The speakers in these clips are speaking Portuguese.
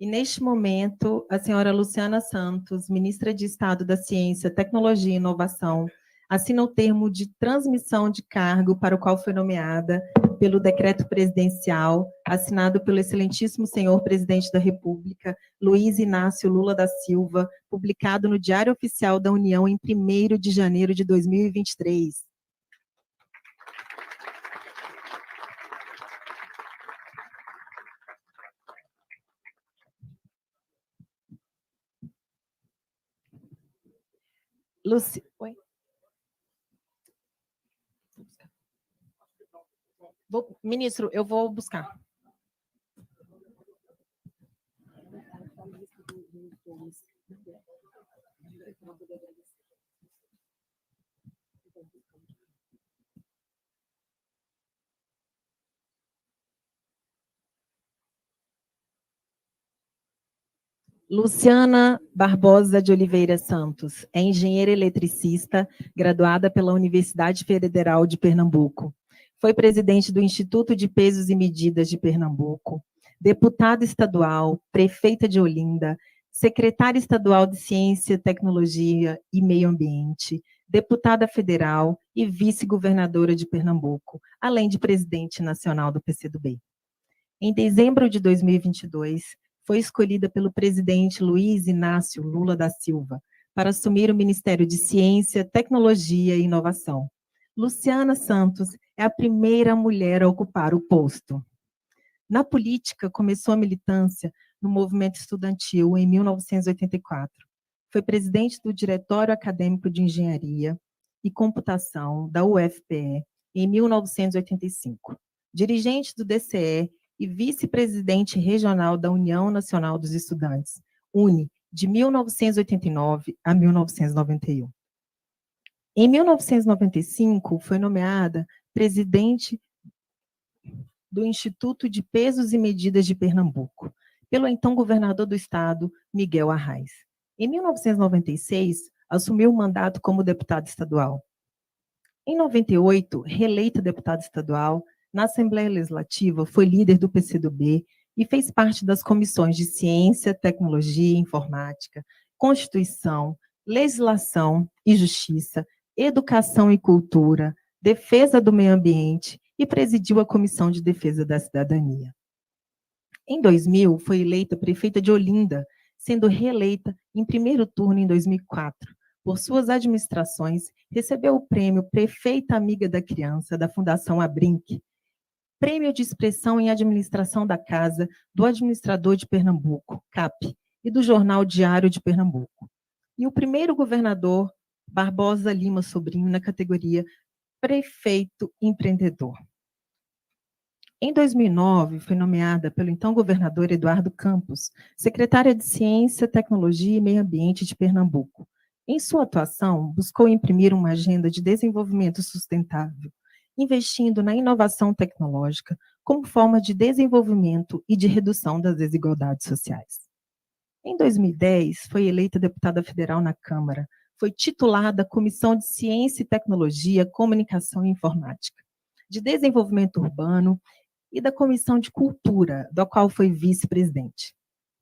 E, neste momento, a senhora Luciana Santos, ministra de Estado da Ciência, Tecnologia e Inovação, assina o termo de transmissão de cargo para o qual foi nomeada pelo decreto presidencial, assinado pelo excelentíssimo senhor presidente da República, Luiz Inácio Lula da Silva, publicado no Diário Oficial da União em 1º de janeiro de 2023. Oi? Ministro, eu vou buscar. Luciana Barbosa de Oliveira Santos é engenheira eletricista, graduada pela Universidade Federal de Pernambuco. Foi presidente do Instituto de Pesos e Medidas de Pernambuco, deputada estadual, prefeita de Olinda, secretária estadual de Ciência, Tecnologia e Meio Ambiente, deputada federal e vice-governadora de Pernambuco, além de presidente nacional do PCdoB. Em dezembro de 2022, foi escolhida pelo presidente Luiz Inácio Lula da Silva para assumir o Ministério de Ciência, Tecnologia e Inovação. Luciana Santos é a primeira mulher a ocupar o posto. Na política, começou a militância no movimento estudantil em 1984. Foi presidente do Diretório Acadêmico de Engenharia e Computação da UFPE em 1985. Dirigente do DCE e vice-presidente regional da União Nacional dos Estudantes, UNE, de 1989 a 1991. Em 1995, foi nomeada presidente do Instituto de Pesos e Medidas de Pernambuco, pelo então governador do estado, Miguel Arraes. Em 1996, assumiu o mandato como deputada estadual. Em 98, reeleita deputada estadual, na Assembleia Legislativa foi líder do PCdoB e fez parte das comissões de Ciência, Tecnologia e Informática, Constituição, Legislação e Justiça, Educação e Cultura, Defesa do Meio Ambiente e presidiu a Comissão de Defesa da Cidadania. Em 2000, foi eleita prefeita de Olinda, sendo reeleita em primeiro turno em 2004. Por suas administrações, recebeu o prêmio Prefeita Amiga da Criança, da Fundação Abrinq, prêmio de expressão em administração da Casa, do Administrador de Pernambuco, CAP, e do Jornal Diário de Pernambuco. E o primeiro governador, Barbosa Lima Sobrinho, na categoria Prefeito Empreendedor. Em 2009, foi nomeada pelo então governador Eduardo Campos, secretária de Ciência, Tecnologia e Meio Ambiente de Pernambuco. Em sua atuação, buscou imprimir uma agenda de desenvolvimento sustentável, investindo na inovação tecnológica como forma de desenvolvimento e de redução das desigualdades sociais. Em 2010, foi eleita deputada federal na Câmara, foi titular da Comissão de Ciência e Tecnologia, Comunicação e Informática, de Desenvolvimento Urbano e da Comissão de Cultura, da qual foi vice-presidente.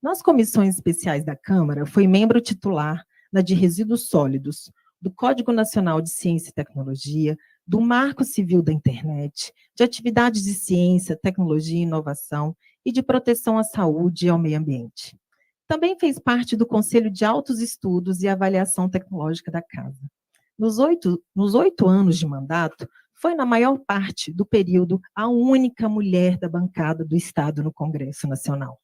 Nas comissões especiais da Câmara, foi membro titular na de Resíduos Sólidos, do Código Nacional de Ciência e Tecnologia, do Marco Civil da Internet, de Atividades de Ciência, Tecnologia e Inovação e de Proteção à Saúde e ao Meio Ambiente. Também fez parte do Conselho de Altos Estudos e Avaliação Tecnológica da Casa. Nos oito anos de mandato, foi, na maior parte do período, a única mulher da bancada do Estado no Congresso Nacional.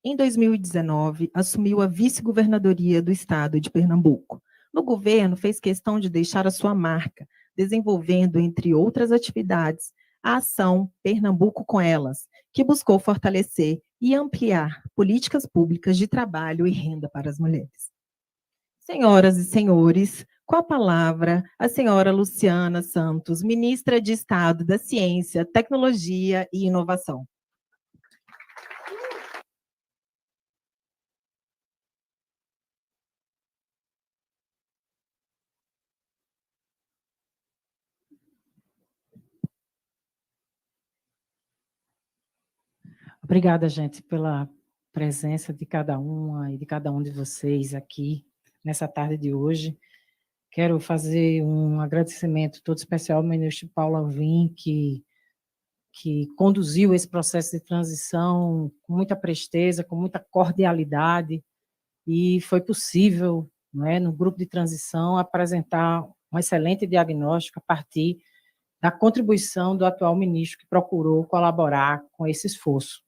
Em 2019, assumiu a vice-governadoria do Estado de Pernambuco. No governo, fez questão de deixar a sua marca, desenvolvendo, entre outras atividades, a ação Pernambuco com Elas, que buscou fortalecer e ampliar políticas públicas de trabalho e renda para as mulheres. Senhoras e senhores, com a palavra, a senhora Luciana Santos, ministra de Estado da Ciência, Tecnologia e Inovação. Obrigada, gente, pela presença de cada uma e de cada um de vocês aqui nessa tarde de hoje. Quero fazer um agradecimento todo especial ao ministro Paulo Alvim, que conduziu esse processo de transição com muita presteza, com muita cordialidade, e foi possível, né, no grupo de transição, apresentar um excelente diagnóstico a partir da contribuição do atual ministro, que procurou colaborar com esse esforço.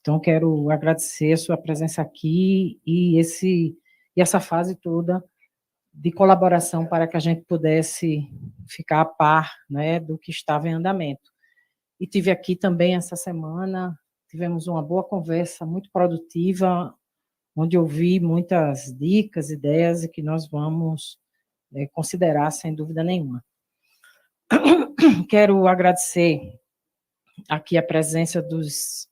Então, quero agradecer a sua presença aqui e essa fase toda de colaboração para que a gente pudesse ficar a par, né, do que estava em andamento. E tive aqui também essa semana, tivemos uma boa conversa, muito produtiva, onde eu vi muitas dicas, ideias, e que nós vamos considerar, sem dúvida nenhuma. Quero agradecer aqui a presença dos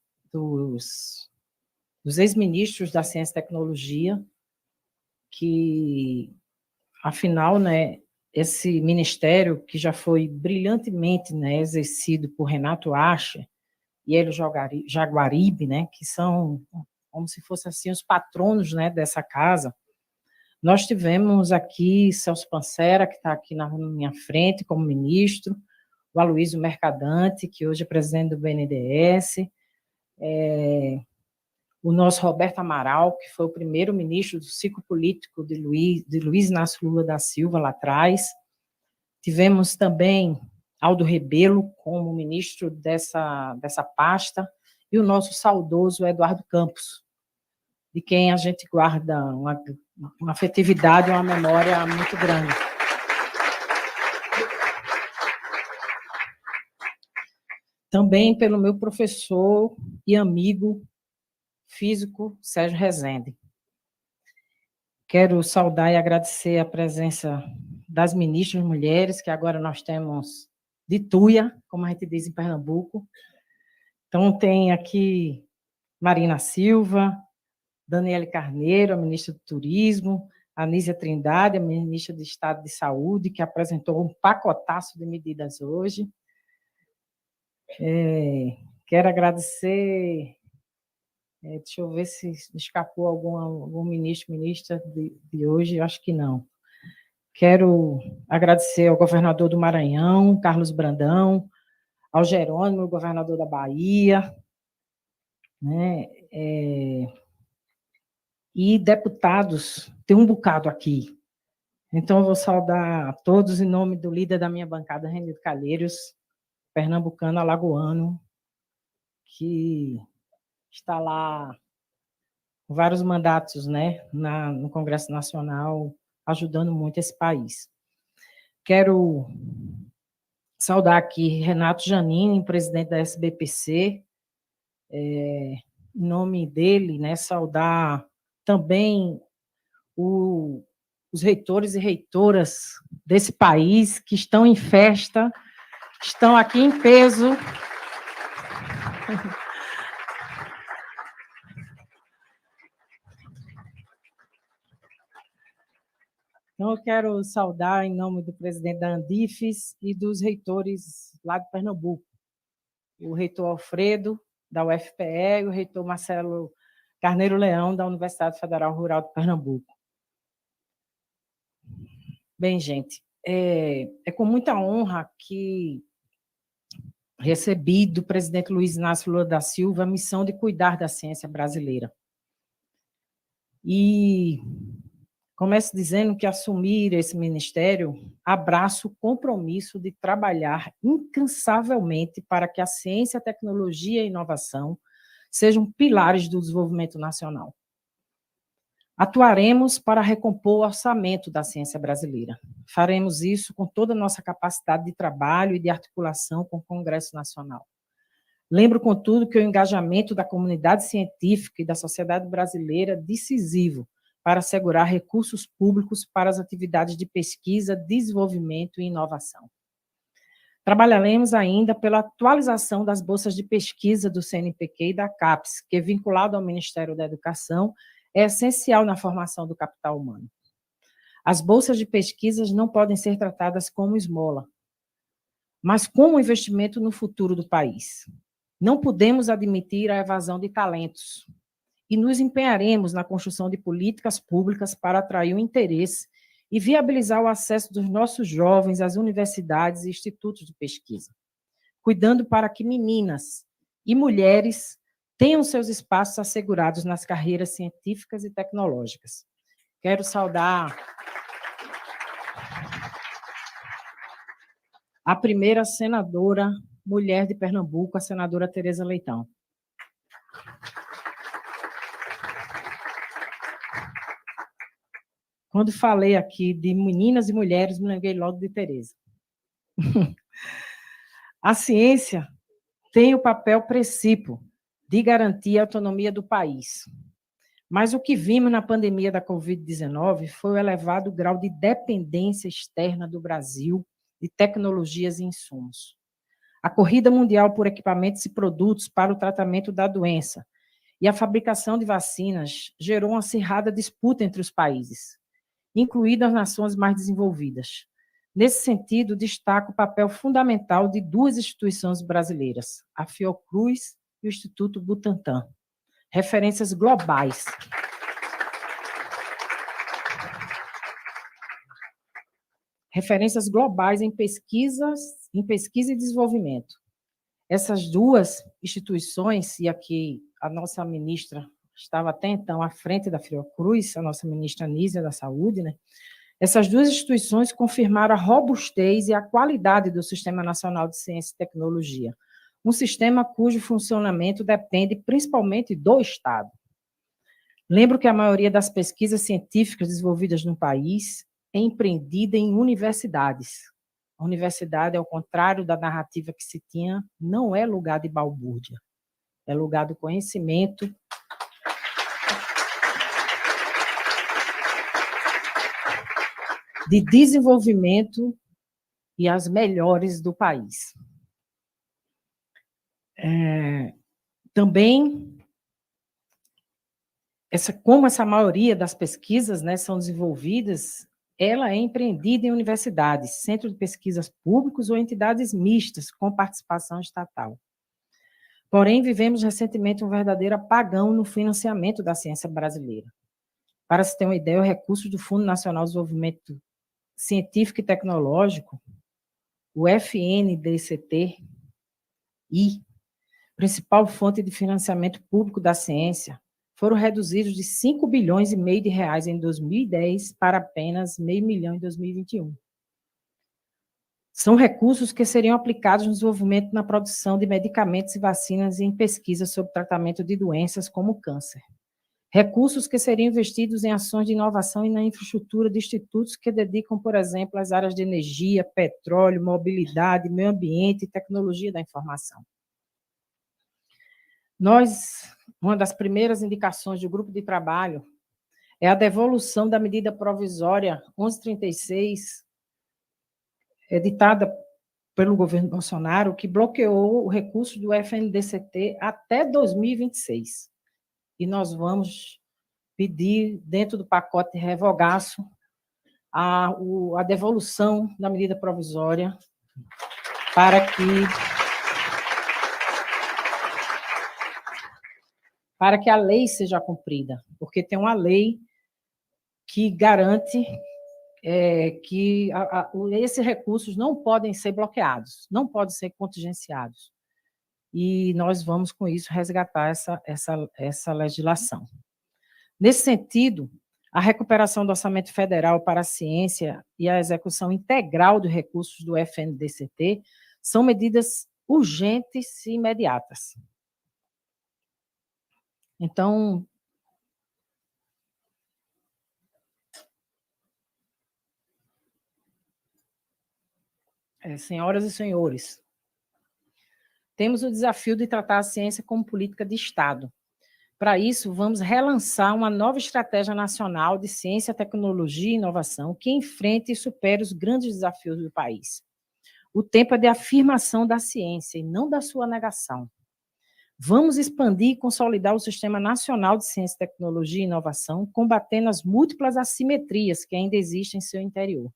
ex-ministros da Ciência e Tecnologia, que, afinal, né, esse ministério, que já foi brilhantemente, né, exercido por Renato Acher e Hélio Jaguaribe, né, que são como se fossem assim, os patronos, né, dessa casa. Nós tivemos aqui Celso Pancera, que está aqui na minha frente como ministro, o Aloysio Mercadante, que hoje é presidente do BNDES, o nosso Roberto Amaral, que foi o primeiro ministro do ciclo político de Luiz Inácio Lula da Silva, lá atrás. Tivemos também Aldo Rebelo como ministro dessa pasta, e o nosso saudoso Eduardo Campos, de quem a gente guarda uma afetividade, uma memória muito grande. Também pelo meu professor e amigo físico, Sérgio Rezende. Quero saudar e agradecer a presença das ministras mulheres, que agora nós temos de tuia, como a gente diz em Pernambuco. Então, tem aqui Marina Silva, Daniele Carneiro, a ministra do Turismo, Anísia Trindade, a ministra do Estado de Saúde, que apresentou um pacotaço de medidas hoje. Quero agradecer, deixa eu ver se escapou algum ministro, ministra de hoje, eu acho que não. Quero agradecer ao governador do Maranhão, Carlos Brandão, ao Jerônimo, governador da Bahia, né, e deputados, tem um bocado aqui. Então, eu vou saudar a todos em nome do líder da minha bancada, Renildo Calheiros, pernambucano, alagoano, que está lá com vários mandatos, né, no Congresso Nacional, ajudando muito esse país. Quero saudar aqui Renato Janine, presidente da SBPC, em nome dele, né, saudar também os reitores e reitoras desse país que estão em festa, estão aqui em peso. Então, eu quero saudar em nome do presidente da Andifes e dos reitores lá de Pernambuco, o reitor Alfredo, da UFPE, e o reitor Marcelo Carneiro Leão, da Universidade Federal Rural de Pernambuco. Bem, gente, é com muita honra que recebi do presidente Luiz Inácio Lula da Silva a missão de cuidar da ciência brasileira. E começo dizendo que assumir esse ministério abraço o compromisso de trabalhar incansavelmente para que a ciência, a tecnologia e a inovação sejam pilares do desenvolvimento nacional. Atuaremos para recompor o orçamento da ciência brasileira. Faremos isso com toda a nossa capacidade de trabalho e de articulação com o Congresso Nacional. Lembro, contudo, que o engajamento da comunidade científica e da sociedade brasileira é decisivo para assegurar recursos públicos para as atividades de pesquisa, desenvolvimento e inovação. Trabalharemos ainda pela atualização das bolsas de pesquisa do CNPq e da CAPES, que, vinculado ao Ministério da Educação, é essencial na formação do capital humano. As bolsas de pesquisas não podem ser tratadas como esmola, mas como investimento no futuro do país. Não podemos admitir a evasão de talentos e nos empenharemos na construção de políticas públicas para atrair o interesse e viabilizar o acesso dos nossos jovens às universidades e institutos de pesquisa, cuidando para que meninas e mulheres tenham seus espaços assegurados nas carreiras científicas e tecnológicas. Quero saudar a primeira senadora mulher de Pernambuco, a senadora Tereza Leitão. Quando falei aqui de meninas e mulheres, me lembrei logo de Tereza. A ciência tem o papel precípio de garantir a autonomia do país. Mas o que vimos na pandemia da Covid-19 foi o elevado grau de dependência externa do Brasil de tecnologias e insumos. A corrida mundial por equipamentos e produtos para o tratamento da doença e a fabricação de vacinas gerou uma acirrada disputa entre os países, incluídas as nações mais desenvolvidas. Nesse sentido, destaco o papel fundamental de duas instituições brasileiras, a Fiocruz e o Instituto Butantan, referências globais. Referências globais em pesquisa e desenvolvimento. Essas duas instituições, e aqui a nossa ministra estava até então à frente da Fiocruz, a nossa ministra Nízia da Saúde, né? Essas duas instituições confirmaram a robustez e a qualidade do Sistema Nacional de Ciência e Tecnologia, um sistema cujo funcionamento depende principalmente do Estado. Lembro que a maioria das pesquisas científicas desenvolvidas no país é empreendida em universidades. A universidade, ao contrário da narrativa que se tinha, não é lugar de balbúrdia, é lugar do conhecimento, de desenvolvimento e as melhores do país. Também, como essa maioria das pesquisas, né, são desenvolvidas, ela é empreendida em universidades, centros de pesquisas públicos ou entidades mistas com participação estatal. Porém, vivemos recentemente um verdadeiro apagão no financiamento da ciência brasileira. Para se ter uma ideia, os recursos do Fundo Nacional de Desenvolvimento Científico e Tecnológico, o FNDCT, principal fonte de financiamento público da ciência, foram reduzidos de 5 bilhões e meio de reais em 2010 para apenas meio milhão em 2021. São recursos que seriam aplicados no desenvolvimento na produção de medicamentos e vacinas e em pesquisas sobre tratamento de doenças como câncer. Recursos que seriam investidos em ações de inovação e na infraestrutura de institutos que dedicam, por exemplo, às áreas de energia, petróleo, mobilidade, meio ambiente e tecnologia da informação. Uma das primeiras indicações do grupo de trabalho é a devolução da medida provisória 1136, editada pelo governo Bolsonaro, que bloqueou o recurso do FNDCT até 2026. E nós vamos pedir, dentro do pacote de revogaço, a devolução da medida provisória para que a lei seja cumprida, porque tem uma lei que garante que esses recursos não podem ser bloqueados, não podem ser contingenciados. E nós vamos, com isso, resgatar essa legislação. Nesse sentido, a recuperação do orçamento federal para a ciência e a execução integral dos recursos do FNDCT são medidas urgentes e imediatas. Então, senhoras e senhores, temos o desafio de tratar a ciência como política de Estado. Para isso, vamos relançar uma nova estratégia nacional de ciência, tecnologia e inovação que enfrente e supere os grandes desafios do país. O tempo é de afirmação da ciência e não da sua negação. Vamos expandir e consolidar o Sistema Nacional de Ciência, Tecnologia e Inovação, combatendo as múltiplas assimetrias que ainda existem em seu interior.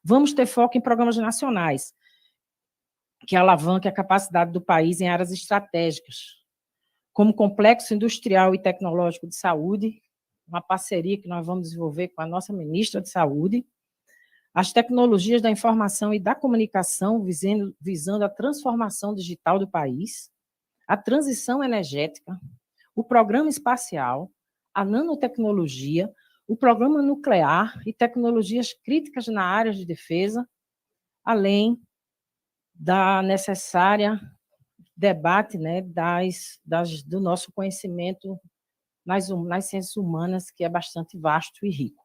Vamos ter foco em programas nacionais, que alavanque a capacidade do país em áreas estratégicas, como complexo industrial e tecnológico de saúde, uma parceria que nós vamos desenvolver com a nossa ministra de Saúde, as tecnologias da informação e da comunicação visando a transformação digital do país, a transição energética, o programa espacial, a nanotecnologia, o programa nuclear e tecnologias críticas na área de defesa, além da necessária debate, né, do nosso conhecimento nas ciências humanas, que é bastante vasto e rico.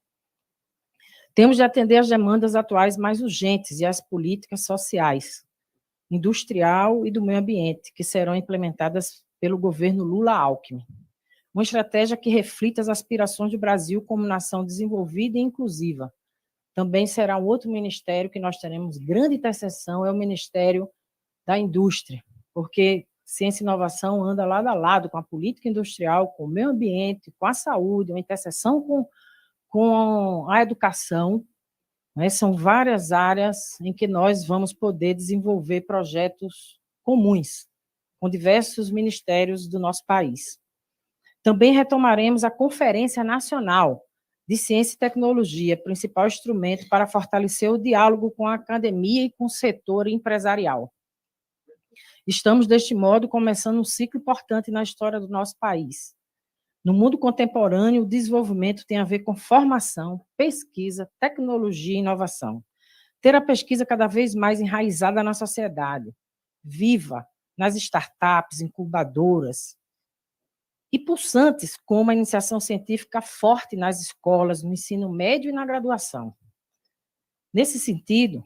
Temos de atender às demandas atuais mais urgentes e às políticas sociais, industrial e do meio ambiente, que serão implementadas pelo governo Lula-Alckmin. Uma estratégia que reflita as aspirações do Brasil como nação desenvolvida e inclusiva. Também será um outro ministério que nós teremos grande interseção, é o Ministério da Indústria, porque ciência e inovação anda lado a lado com a política industrial, com o meio ambiente, com a saúde, uma interseção com a educação, né? São várias áreas em que nós vamos poder desenvolver projetos comuns com diversos ministérios do nosso país. Também retomaremos a Conferência Nacional de Ciência e Tecnologia, principal instrumento para fortalecer o diálogo com a academia e com o setor empresarial. Estamos, deste modo, começando um ciclo importante na história do nosso país. No mundo contemporâneo, o desenvolvimento tem a ver com formação, pesquisa, tecnologia e inovação. Ter a pesquisa cada vez mais enraizada na sociedade, viva, nas startups, incubadoras, e pulsantes, como a iniciação científica forte nas escolas, no ensino médio e na graduação. Nesse sentido,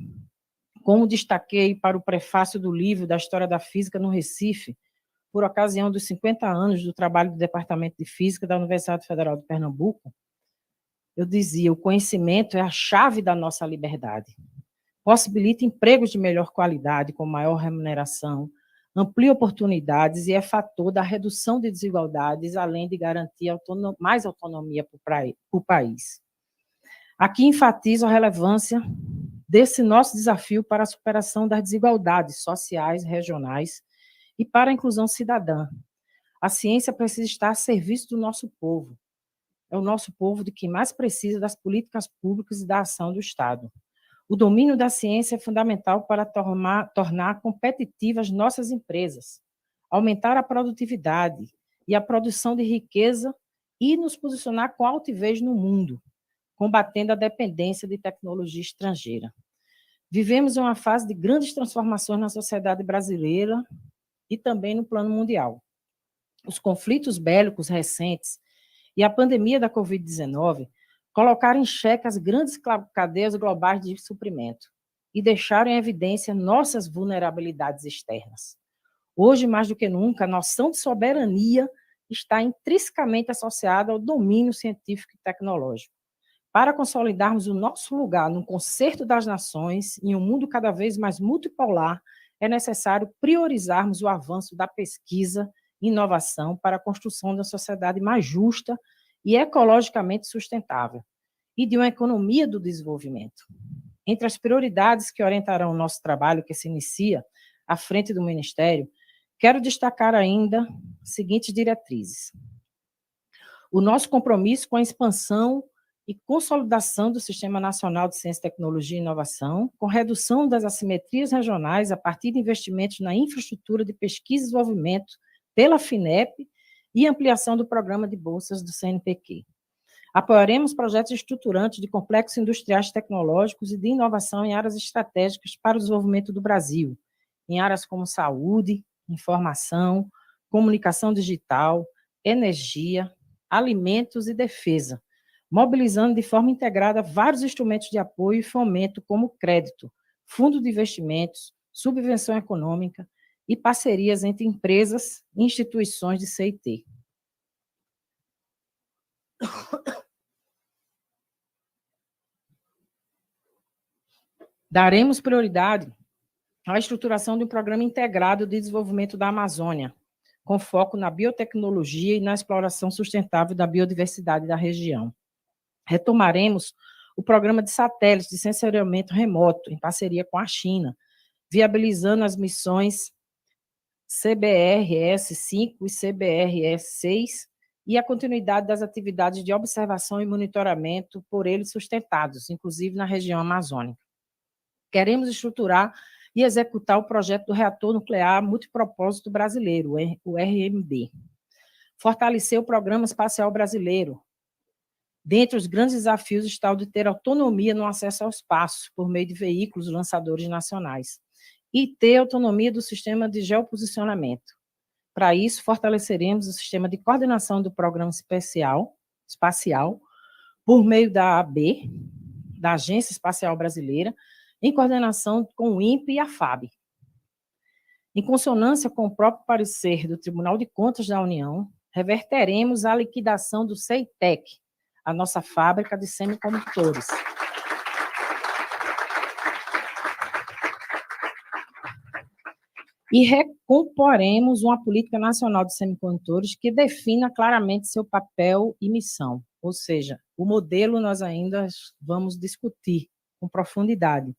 como destaquei para o prefácio do livro da História da Física no Recife, por ocasião dos 50 anos do trabalho do Departamento de Física da Universidade Federal de Pernambuco, eu dizia, o conhecimento é a chave da nossa liberdade. Possibilita empregos de melhor qualidade, com maior remuneração, amplia oportunidades e é fator da redução de desigualdades, além de garantir mais autonomia para o país. Aqui enfatizo a relevância desse nosso desafio para a superação das desigualdades sociais, regionais e para a inclusão cidadã. A ciência precisa estar a serviço do nosso povo. É o nosso povo de que mais precisa das políticas públicas e da ação do Estado. O domínio da ciência é fundamental para tornar competitivas nossas empresas, aumentar a produtividade e a produção de riqueza e nos posicionar com altivez no mundo, combatendo a dependência de tecnologia estrangeira. Vivemos uma fase de grandes transformações na sociedade brasileira e também no plano mundial. Os conflitos bélicos recentes e a pandemia da Covid-19 colocaram em xeque as grandes cadeias globais de suprimento e deixaram em evidência nossas vulnerabilidades externas. Hoje, mais do que nunca, a noção de soberania está intrinsecamente associada ao domínio científico e tecnológico. Para consolidarmos o nosso lugar no concerto das nações, em um mundo cada vez mais multipolar, é necessário priorizarmos o avanço da pesquisa e inovação para a construção de uma sociedade mais justa e ecologicamente sustentável, e de uma economia do desenvolvimento. Entre as prioridades que orientarão o nosso trabalho, que se inicia à frente do Ministério, quero destacar ainda as seguintes diretrizes. O nosso compromisso com a expansão e consolidação do Sistema Nacional de Ciência, Tecnologia e Inovação, com redução das assimetrias regionais a partir de investimentos na infraestrutura de pesquisa e desenvolvimento pela FINEP e ampliação do programa de bolsas do CNPq. Apoiaremos projetos estruturantes de complexos industriais tecnológicos e de inovação em áreas estratégicas para o desenvolvimento do Brasil, em áreas como saúde, informação, comunicação digital, energia, alimentos e defesa, mobilizando de forma integrada vários instrumentos de apoio e fomento, como crédito, fundo de investimentos, subvenção econômica e parcerias entre empresas e instituições de CIT. Daremos prioridade à estruturação de um programa integrado de desenvolvimento da Amazônia, com foco na biotecnologia e na exploração sustentável da biodiversidade da região. Retomaremos o programa de satélites de sensoriamento remoto, em parceria com a China, viabilizando as missões CBRS-5 e CBRS-6 e a continuidade das atividades de observação e monitoramento por eles sustentados, inclusive na região amazônica. Queremos estruturar e executar o projeto do reator nuclear multipropósito brasileiro, o RMB. Fortalecer o Programa Espacial Brasileiro. Dentre os grandes desafios está o de ter autonomia no acesso ao espaço, por meio de veículos lançadores nacionais, e ter autonomia do sistema de geoposicionamento. Para isso, fortaleceremos o sistema de coordenação do Programa Espacial, por meio da AB, da Agência Espacial Brasileira, em coordenação com o INPE e a FAB. Em consonância com o próprio parecer do Tribunal de Contas da União, reverteremos a liquidação do CEITEC, a nossa fábrica de semicondutores. E recomporemos uma política nacional de semicondutores que defina claramente seu papel e missão. Ou seja, o modelo nós ainda vamos discutir com profundidade,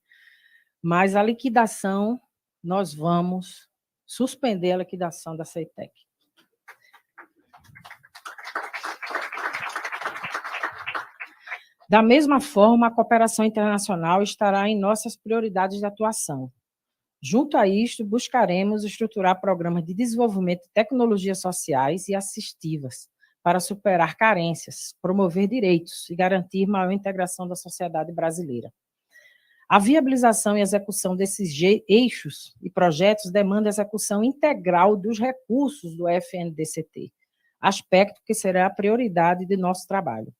mas a liquidação, nós vamos suspender a liquidação da CEITEC. Da mesma forma, a cooperação internacional estará em nossas prioridades de atuação. Junto a isto, buscaremos estruturar programas de desenvolvimento de tecnologias sociais e assistivas para superar carências, promover direitos e garantir maior integração da sociedade brasileira. A viabilização e execução desses eixos e projetos demanda a execução integral dos recursos do FNDCT, aspecto que será a prioridade de nosso trabalho.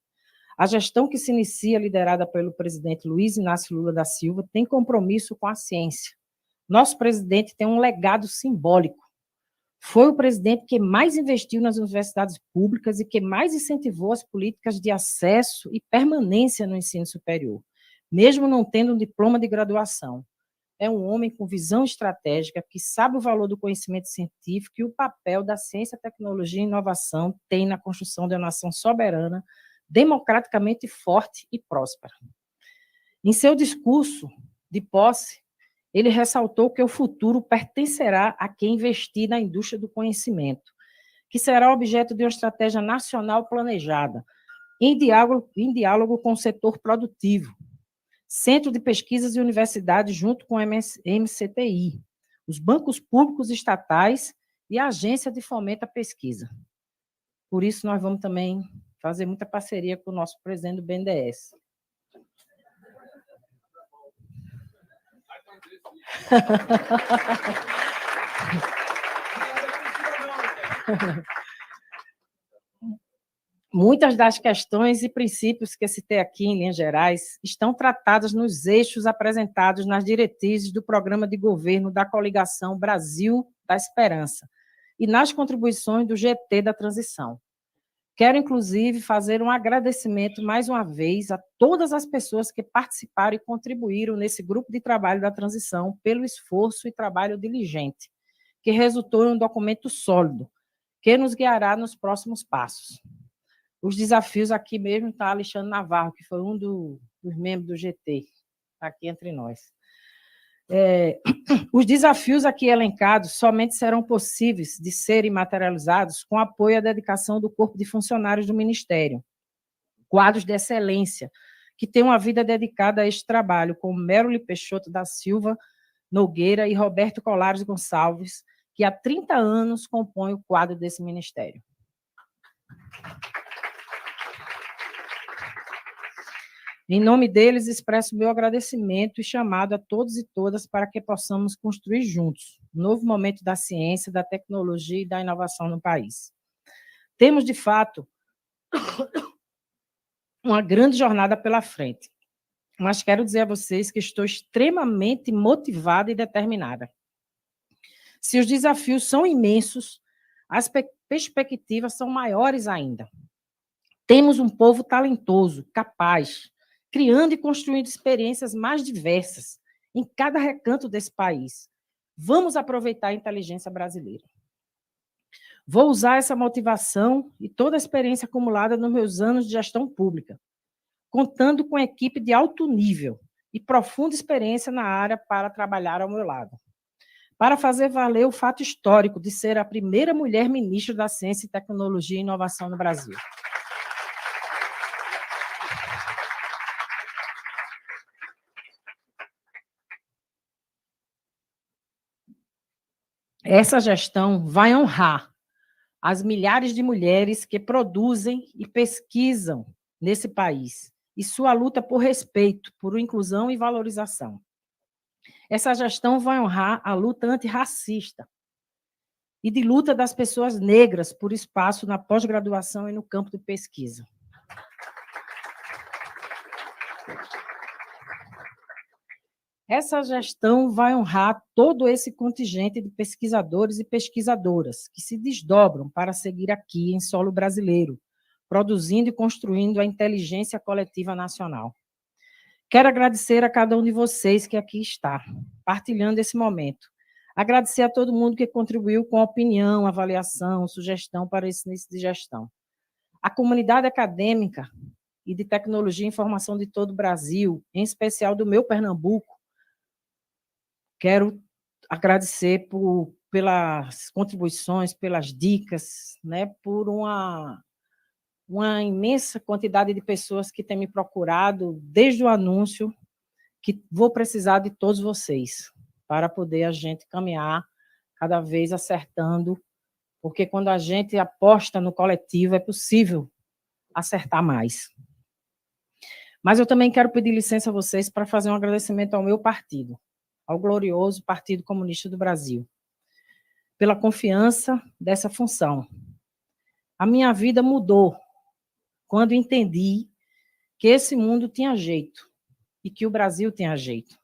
A gestão que se inicia, liderada pelo presidente Luiz Inácio Lula da Silva, tem compromisso com a ciência. Nosso presidente tem um legado simbólico. Foi o presidente que mais investiu nas universidades públicas e que mais incentivou as políticas de acesso e permanência no ensino superior, mesmo não tendo um diploma de graduação. É um homem com visão estratégica que sabe o valor do conhecimento científico e o papel da ciência, tecnologia e inovação tem na construção de uma nação soberana, democraticamente forte e próspera. Em seu discurso de posse, ele ressaltou que o futuro pertencerá a quem investir na indústria do conhecimento, que será objeto de uma estratégia nacional planejada, em diálogo com o setor produtivo, centro de pesquisas e universidades junto com o MCTI, os bancos públicos estatais e a agência de fomento à pesquisa. Por isso, nós vamos também fazer muita parceria com o nosso presidente do BNDES. Muitas das questões e princípios que citei aqui, em linhas gerais, estão tratadas nos eixos apresentados nas diretrizes do programa de governo da coligação Brasil da Esperança e nas contribuições do GT da Transição. Quero, inclusive, fazer um agradecimento, mais uma vez, a todas as pessoas que participaram e contribuíram nesse grupo de trabalho da transição pelo esforço e trabalho diligente, que resultou em um documento sólido, que nos guiará nos próximos passos. Os desafios aqui mesmo está Alexandre Navarro, que foi um dos membros do GT, aqui entre nós. Os desafios aqui elencados somente serão possíveis de serem materializados com apoio à dedicação do corpo de funcionários do Ministério, quadros de excelência, que têm uma vida dedicada a este trabalho, como Meroli Peixoto da Silva Nogueira e Roberto Colares Gonçalves, que há 30 anos compõem o quadro desse Ministério. Em nome deles, expresso meu agradecimento e chamado a todos e todas para que possamos construir juntos um novo momento da ciência, da tecnologia e da inovação no país. Temos, de fato, uma grande jornada pela frente, mas quero dizer a vocês que estou extremamente motivada e determinada. Se os desafios são imensos, as perspectivas são maiores ainda. Temos um povo talentoso, capaz, criando e construindo experiências mais diversas em cada recanto desse país. Vamos aproveitar a inteligência brasileira. Vou usar essa motivação e toda a experiência acumulada nos meus anos de gestão pública, contando com uma equipe de alto nível, e profunda experiência na área para trabalhar ao meu lado, para fazer valer o fato histórico de ser a primeira mulher ministra da Ciência, Tecnologia e Inovação no Brasil. Essa gestão vai honrar as milhares de mulheres que produzem e pesquisam nesse país e sua luta por respeito, por inclusão e valorização. Essa gestão vai honrar a luta antirracista e de luta das pessoas negras por espaço na pós-graduação e no campo de pesquisa. Essa gestão vai honrar todo esse contingente de pesquisadores e pesquisadoras que se desdobram para seguir aqui em solo brasileiro, produzindo e construindo a inteligência coletiva nacional. Quero agradecer a cada um de vocês que aqui está, partilhando esse momento. Agradecer a todo mundo que contribuiu com opinião, avaliação, sugestão para esse início de gestão. A comunidade acadêmica e de tecnologia e informação de todo o Brasil, em especial do meu Pernambuco, quero agradecer pelas contribuições, pelas dicas, né, por uma imensa quantidade de pessoas que têm me procurado desde o anúncio, que vou precisar de todos vocês para poder a gente caminhar cada vez acertando, porque quando a gente aposta no coletivo é possível acertar mais. Mas eu também quero pedir licença a vocês para fazer um agradecimento ao meu partido, ao glorioso Partido Comunista do Brasil, pela confiança dessa função. A minha vida mudou quando entendi que esse mundo tinha jeito e que o Brasil tinha jeito.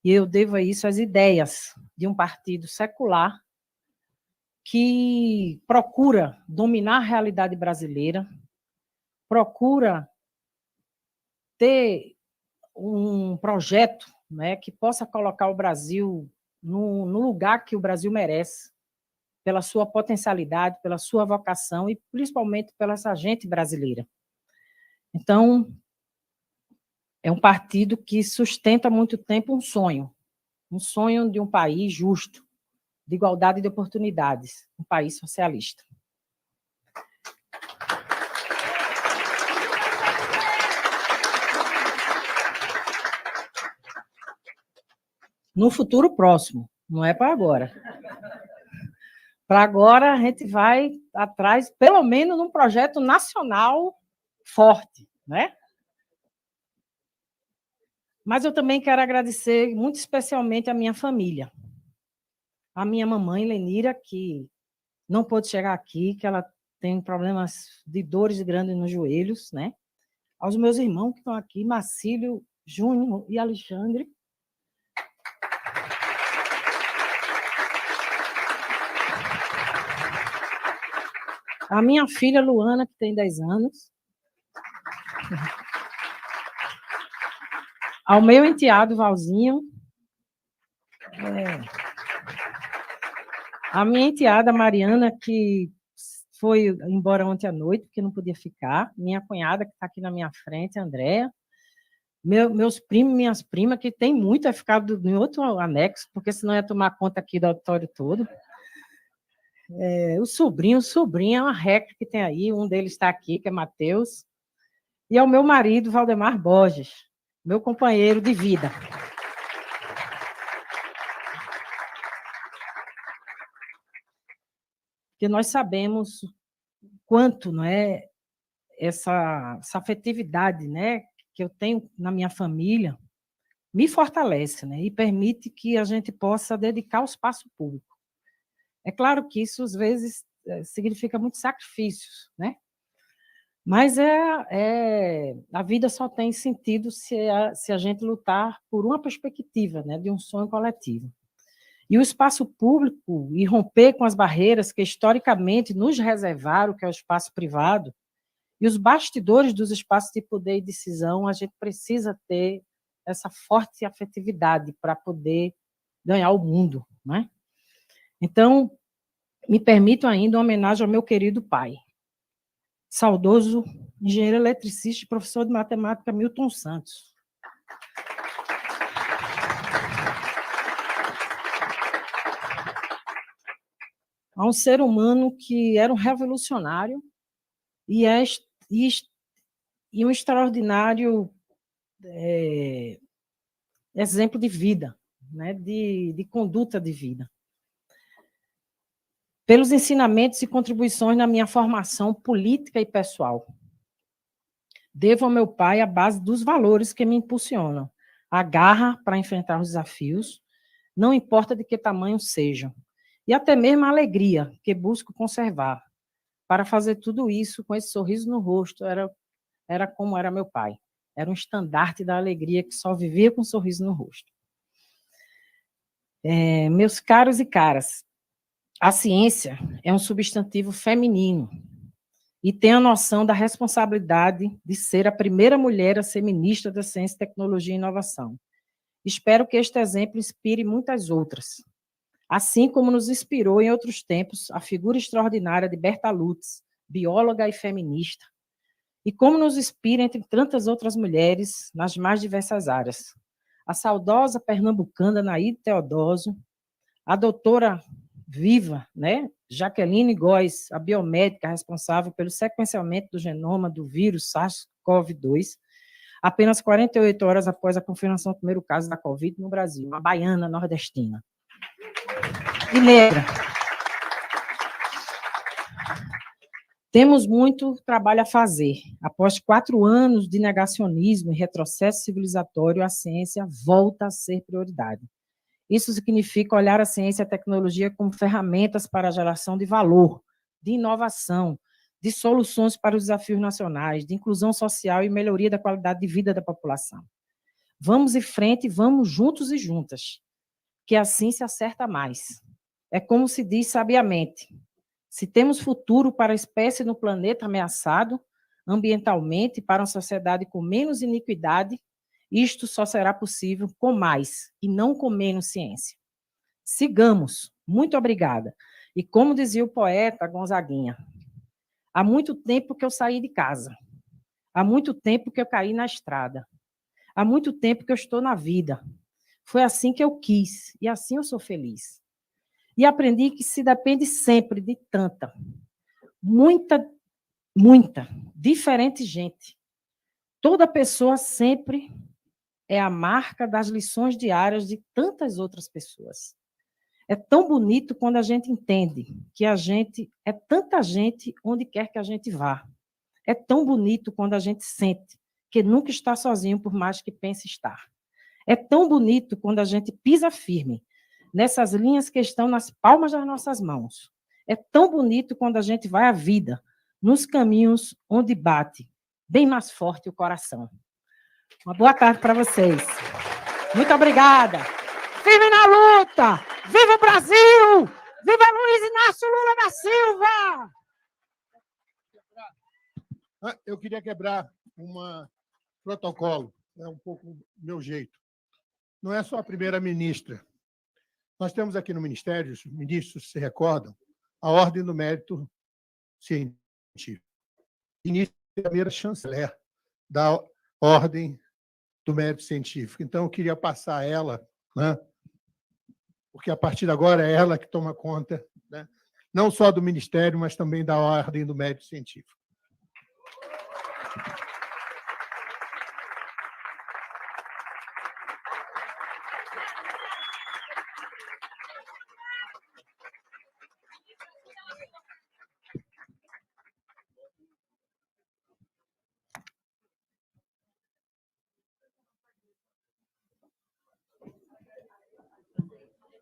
E eu devo isso às ideias de um partido secular que procura dominar a realidade brasileira, procura ter um projeto, né, que possa colocar o Brasil no lugar que o Brasil merece, pela sua potencialidade, pela sua vocação e principalmente pela essa gente brasileira. Então, é um partido que sustenta há muito tempo um sonho de um país justo, de igualdade de oportunidades, um país socialista. No futuro próximo, não é para agora. Para agora, a gente vai atrás, pelo menos, num projeto nacional forte, né? Mas eu também quero agradecer muito especialmente a minha família. A minha mamãe, Lenira, que não pôde chegar aqui, que ela tem problemas de dores grandes nos joelhos, né? Aos meus irmãos que estão aqui, Marcílio, Júnior e Alexandre. A minha filha, Luana, que tem 10 anos. Ao meu enteado, Valzinho. A minha enteada, Mariana, que foi embora ontem à noite, porque não podia ficar. Minha cunhada, que está aqui na minha frente, Andréa. Meus primos e minhas primas, que tem muito a ficar em outro anexo, porque senão ia tomar conta aqui do auditório todo. O sobrinho é uma reca que tem aí, um deles está aqui, que é Matheus. E ao meu marido, Valdemar Borges, meu companheiro de vida. Porque nós sabemos quanto, não é, essa afetividade, né, que eu tenho na minha família me fortalece, né, e permite que a gente possa dedicar o espaço público. É claro que isso, às vezes, significa muitos sacrifícios, né? Mas a vida só tem sentido se a gente lutar por uma perspectiva, né, de um sonho coletivo. E o espaço público, e romper com as barreiras que historicamente nos reservaram, que é o espaço privado, e os bastidores dos espaços de poder e decisão, a gente precisa ter essa forte afetividade para poder ganhar o mundo, né? Então, me permitam ainda uma homenagem ao meu querido pai, saudoso engenheiro eletricista e professor de matemática Milton Santos. a um ser humano que era um revolucionário e um extraordinário exemplo de vida, né, de conduta de vida. Pelos ensinamentos e contribuições na minha formação política e pessoal. Devo ao meu pai a base dos valores que me impulsionam, a garra para enfrentar os desafios, não importa de que tamanho sejam, e até mesmo a alegria que busco conservar. Para fazer tudo isso com esse sorriso no rosto, era como era meu pai. Era um estandarte da alegria que só vivia com um sorriso no rosto. Meus caros e caras, a ciência é um substantivo feminino e tem a noção da responsabilidade de ser a primeira mulher a ser ministra da Ciência, Tecnologia e Inovação. Espero que este exemplo inspire muitas outras, assim como nos inspirou em outros tempos a figura extraordinária de Berta Lutz, bióloga e feminista, e como nos inspira entre tantas outras mulheres nas mais diversas áreas. A saudosa pernambucana Naide Teodósio, a doutora viva, né, Jaqueline Góes, a biomédica responsável pelo sequenciamento do genoma do vírus SARS-CoV-2, apenas 48 horas após a confirmação do primeiro caso da Covid no Brasil, uma baiana nordestina. E negra. Temos muito trabalho a fazer. Após 4 anos de negacionismo e retrocesso civilizatório, a ciência volta a ser prioridade. Isso significa olhar a ciência e a tecnologia como ferramentas para a geração de valor, de inovação, de soluções para os desafios nacionais, de inclusão social e melhoria da qualidade de vida da população. Vamos em frente, vamos juntos e juntas, que assim se acerta mais. É como se diz sabiamente, se temos futuro para a espécie no planeta ameaçado, ambientalmente, para uma sociedade com menos iniquidade, isto só será possível com mais e não com menos ciência. Sigamos. Muito obrigada. E como dizia o poeta Gonzaguinha, há muito tempo que eu saí de casa, há muito tempo que eu caí na estrada, há muito tempo que eu estou na vida. Foi assim que eu quis e assim eu sou feliz. E aprendi que se depende sempre de tanta, muita, diferente gente. Toda pessoa sempre é a marca das lições diárias de tantas outras pessoas. É tão bonito quando a gente entende que a gente é tanta gente onde quer que a gente vá. É tão bonito quando a gente sente que nunca está sozinho, por mais que pense estar. É tão bonito quando a gente pisa firme nessas linhas que estão nas palmas das nossas mãos. É tão bonito quando a gente vai à vida, nos caminhos onde bate bem mais forte o coração. Uma boa tarde para vocês. Muito obrigada. Firme na luta! Viva o Brasil! Viva Luiz Inácio Lula da Silva! Eu queria quebrar um protocolo, é um pouco o meu jeito. Não é só a primeira-ministra. Nós temos aqui no Ministério, os ministros se recordam, a Ordem do Mérito Científico. Início da primeira chanceler da Ordem do Mérito Científico. Então, eu queria passar a ela, né? Porque a partir de agora é ela que toma conta, né? Não só do Ministério, mas também da Ordem do Mérito Científico.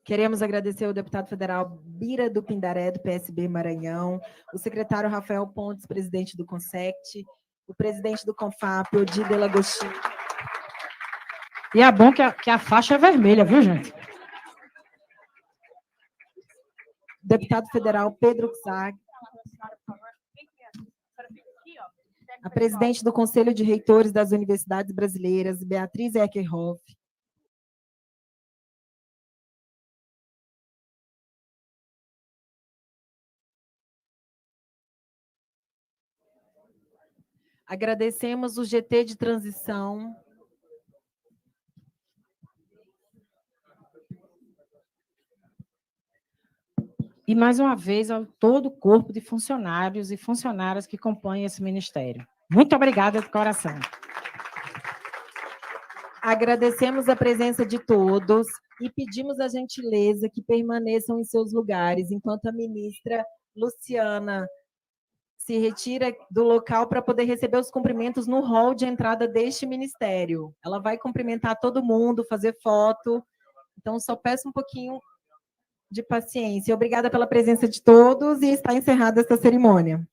Queremos agradecer ao deputado federal Bira do Pindaré, do PSB Maranhão, o secretário Rafael Pontes, presidente do CONSECT, o presidente do CONFAP, Odi Delagostinho. E é bom que a faixa é vermelha, viu, gente? Deputado federal Pedro Xag, a presidente do Conselho de Reitores das Universidades Brasileiras, Beatriz Eckerhoff, agradecemos o GT de transição, e, mais uma vez, a todo o corpo de funcionários e funcionárias que compõem esse ministério. Muito obrigada de coração. Agradecemos a presença de todos e pedimos a gentileza que permaneçam em seus lugares, enquanto a ministra Luciana se retira do local para poder receber os cumprimentos no hall de entrada deste ministério. Ela vai cumprimentar todo mundo, fazer foto, então só peço um pouquinho de paciência. Obrigada pela presença de todos e está encerrada esta cerimônia.